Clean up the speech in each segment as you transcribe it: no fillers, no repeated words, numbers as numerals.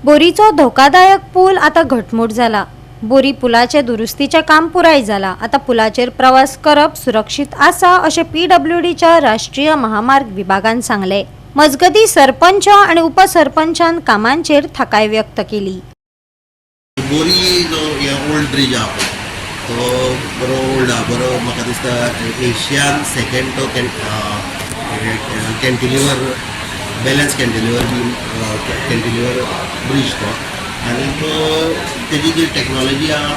बोरीचो धोकादायक पूल आता घटमूट झाला। बोरी पुलाचे दुरुस्तीचे काम पुराय झाला। आता पुलाचेर प्रवास करप सुरक्षित आसा अशें PWDच्या राष्ट्रीय महामार्ग विभागान सांगले। मजगती सरपंच आणि उपसरपंचान कामांचेर थाकाय व्यक्त केली। बोरी जो हे ओल्ड ब्रिज आहा तो बरो ओल्ड आहा, बरो म्हाका दिसता एशियान सेकंड तो कॅन्टिलिवर बॅलन्स कॅन्टिलिवर ब्रिज तो, आनी तो तेजी जी टेक्नॉलॉजी आहा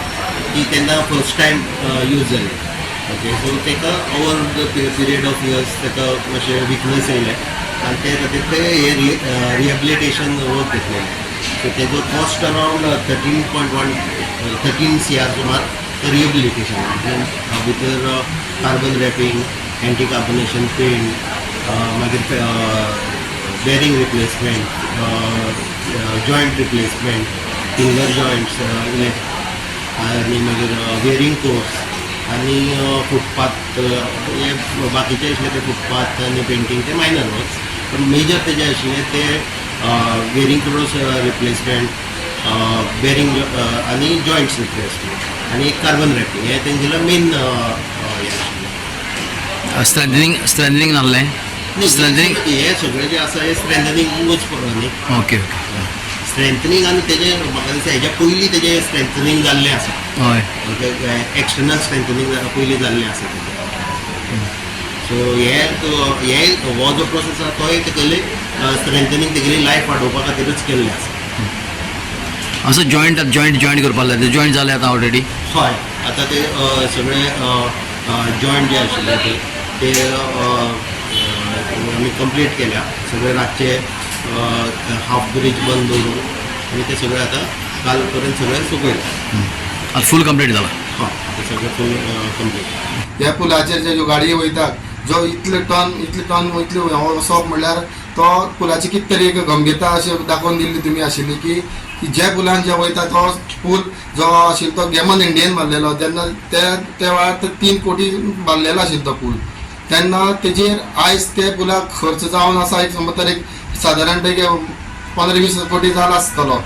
ती तेन्ना फर्स्ट टायम यूज जाली। ओके, सो तेका over the period of years तेका मातशें विकनस येयलें आनी ते खातीर ते हे रिहेबिलिटेशन वर्क घेतलेलें। सो तेजो कॉस्ट अरावंड 13 CR सुमार रिहेबिलिटेशन भितर carbon wrapping, anti carbonation paint, मागीर bearing replacement, joint replacement, finger joints आनी मागीर वेरिंग कोर्स आनी फुटपाथ, हे बाकीचे आशिल्ले ते फुटपाथ आनी पेंटींग ते मायनर वर्क्स, पण मेजर तेजे आशिल्ले ते वेरिंग क्रोस रिप्लेसमेंट, बेरिंग आनी जॉयंट्स रिप्लेसमेंट आनी एक कार्बन रॅपिंग, हे तेंचेलो मेन हे आशिल्लें। स्ट्रेंथनिंग नासलें स्ट्रेंथनिंग हे सगळे जे आसा हे स्ट्रेंथनिंगूच पडलो न्ही। ओके स्ट्रेंथनिंग आनी तेजे म्हाका दिसता हेज्या पयलीं तेजें स्ट्रेंथनिंग जाल्लें आसा। हय, एक्सटर्नल स्ट्रेंथनिंग पयलीं जाल्लें आसा तेजें। सो हे हो जो प्रोसेस आसा तोय तेगेली स्ट्रेंथनिंग तेगेली लायफ वाडोवपा खातीरच केल्लें आसा। असो जॉयंट करपाक जाय, जॉयंट जाले आतां ऑलरेडी। हय, आतां ते सगळे जॉयंट जे आशिल्ले ते आमी कंप्लीट केल्या। सगळे रातचे हाफ ब्रिज बंद दवरून आनी ते सगळे आतां काल पर्यंत सगळे सुकयले। आतां फूल कंप्लीट जाला। हय, ते सगळे फूल कंप्लीट। ह्या पुलाचेर ज्यो गाडयो वयतात, जो इतले टन वचप म्हणल्यार तो पुलाची कित तरी एक गंभीरता अशें दाखोवन दिल्ली तुमी आशिल्ली की ज्या पुलान जे वयता तो पूल जो आशिल्लो तो गेमन इंडियन बांदलेलो, जेन्ना त्या वेळार 3 कोटी बांदलेलो आशिल्लो तो पूल, तेन्ना तेजेर आयज ते पुलाक खर्च जावन आसा एक समज एक सादारणपैकी 15-20 कोटी जाला आसतलो।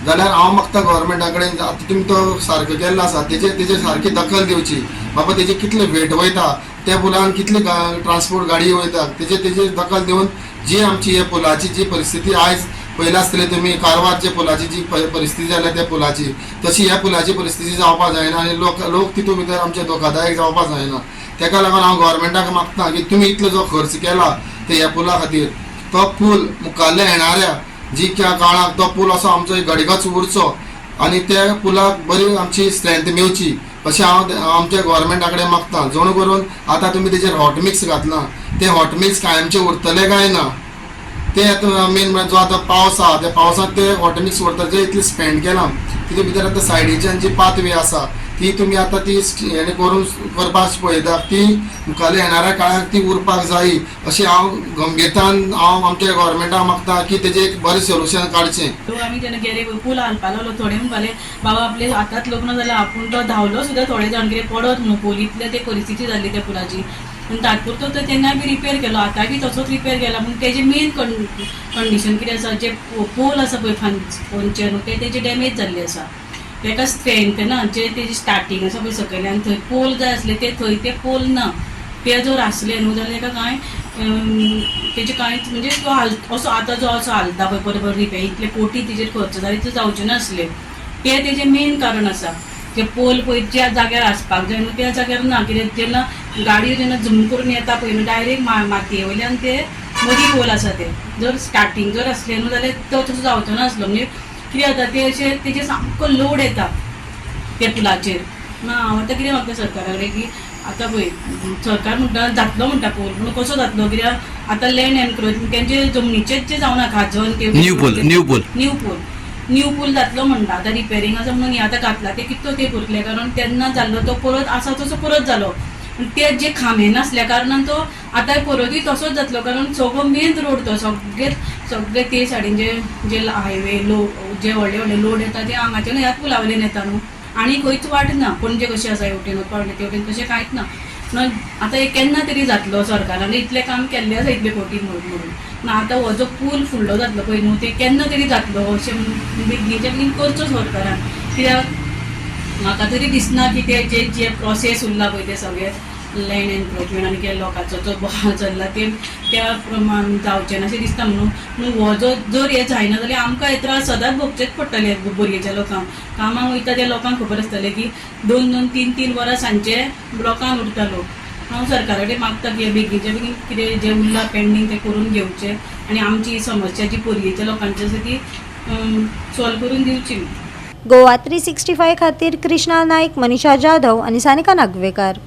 जाल्यार हांव मागता गव्हर्मेंटा कडेन, आतां तुमी तो सारको केल्लो आसा तेजे सारकी दखल दिवची। बाबा तेजे कितले वेट वयता, त्या पुलान कितले ट्रान्सपोर्ट गाडी वयता, तेजे दखल दिवन जी आमची ह्या पुलाची जी परिस्थिती आयज पयला आसतले तुमी कारवारच्या पुलाची जी परिस्थिती जाल्या त्या पुलाची, तशी ह्या पुलाची परिस्थिती जावपाक जायना आनी लोक तितून भितर आमचे धोकादायक जावपाक जायना। तेका लागून हांव गव्हर्मेंटाक मागता की तुमी इतलो जो खर्च केला ते ह्या पुला खातीर, तो पूल मुखाल्ल्या येणाऱ्या जी काळाक तो पूल असो आमचो घडीकच उरचो आनी त्या पुलाक बरी आमची स्ट्रेंथ मेवची अशें हांव आमच्या गव्हर्मेंटा कडेन मागता। जणू करून आतां तुमी तेजेर हॉट मिक्स घातला, ते हॉट मिक्स कायमचे उरतले काय ना ते मेन म्हणजे जो आतां पावस आहा त्या पावसांत ते हॉट मिक्स उरता जे इतले स्पेंड केला तितून भितर आतां सायडीच्यान जी पाथवे आसा ती तुमी आतां ती हेणे करून करपाक पळयता, ती मुखाल्ल्या येणाऱ्या काळाक ती उरपाक जायी अशें हांव गंभीरतान हांव आमच्या गव्हर्मेंटाक मागता की तेजें एक बरें सोल्युशन काडचें। आमी जेन्ना गेले पूल हालपा लागलो, थोडे म्हणपाले बाबा आपले आतांच लग्न जालें आपूण तो धांवलो सुद्दां, थोडे जाण कितें पडत न्हू पूल, इतले ते परिस्थिती जाल्ली त्या पुलाची। पूण तात्पुरतो तो तेन्ना बी रिपेर केलो, आतां बी तसोच रिपेर केला। पूण तेजें मेन कंडिशन कितें आसा, जे पोल आसा पळय फोनचे न्हू तेजे डॅमेज जाल्ले आसा, तेका स्ट्रेंथ ना, जे तेजी स्टार्टींग आसा पळय सकयल्यान थंय पोल जाय आसले ते थंय ते पोल ना। ते जर आसले न्हू जाल्यार तेका कांय तेजे कांयच म्हणजे तो असो आतां जो असो हालता पळय बरोबर रिपेर, इतले कोटी तेजेर खर्च जाले ते जावचे नासले, ते तेजें मेन कारण आसा। ते पोल पळय ज्या जाग्यार आसपाक जाय न्हू त्या जाग्यार ना, कित्याक जेन्ना गाडयो जेन्ना झूम करून येता पळय न्हू डायरेक्ट मातये वयल्यान ते मदीं पोल आसा ते जर स्टार्टींग जर आसले न्हू जाल्यार तो तसो जावचो नासलो। म्हणजे कितें जाता ते अशें तेजेर सामको लोड येता त्या पुलाचेर। हांव आतां कितें मागता सरकारा कडेन की आतां पळय सरकार म्हणटा जातलो म्हणटा पूल, पूण कसो जातलो, कित्याक आतां लँड एनक्रोचमेंट तेंचे जमनीचेच जे जावना खाजन ते न्यू पूल जातलो म्हणटा। आतां रिपेरिंग आसा म्हणून आतां घातला ते कितलो ते उरले, कारण तेन्ना जाल्लो तो परत आसा तसो परत जालो। ते जे खांबे नासल्या कारणान तो आतां परतूय तसोच जातलो, कारण सगळो मेन रोड तो सगळे ते सायडीन जे हायवे जे व्हडले व्हडले लोड येता ते हांगाच्यान ह्याच पुला वयल्यान येता न्हू, आनी खंयच वाट ना। पणजे कशें आसा हेवटेन पणजे तेवटेन तशें कांयच ना। आतां केन्ना तरी जातलो, सरकारान इतलें काम केल्लें आसा इतले कोटी म्हणून ना आतां हो जो पूल फुडलो जातलो पळय न्हू ते केन्ना तरी जातलो अशें बेगीनच्या बेगीन करचो सरकारान कित्याक म्हाका तरी दिसना की ते जे प्रोसेस उरला पळय ते सगळे लँड एनक्रोचमेंट आनी कितें लोकांचो जो बोवाळ चल्ला ते त्या प्रमाण जावचें ना अशें दिसता म्हणून हो जर हें जायना जाल्यार आमकां हे त्रास सदांच भोगचेच पडटले बोरयेच्या लोकांक कामाक वयता त्या लोकांक खबर आसतलें की 2-2, 3-3 वरां सांजचे ब्लॉकान उरता लोक हांव सरकारा कडेन मागता की बेगीनच्या बेगीन कितें जें उरलां पेंडींग तें करून घेवचें आनी आमची ही समस्या जी बोरयेच्या लोकांची आसा ती सॉल्व करून दिवची. गोवा 365 खातीर कृष्णा नाईक, मनीषा जाधव आणि सानिका नागवेकर.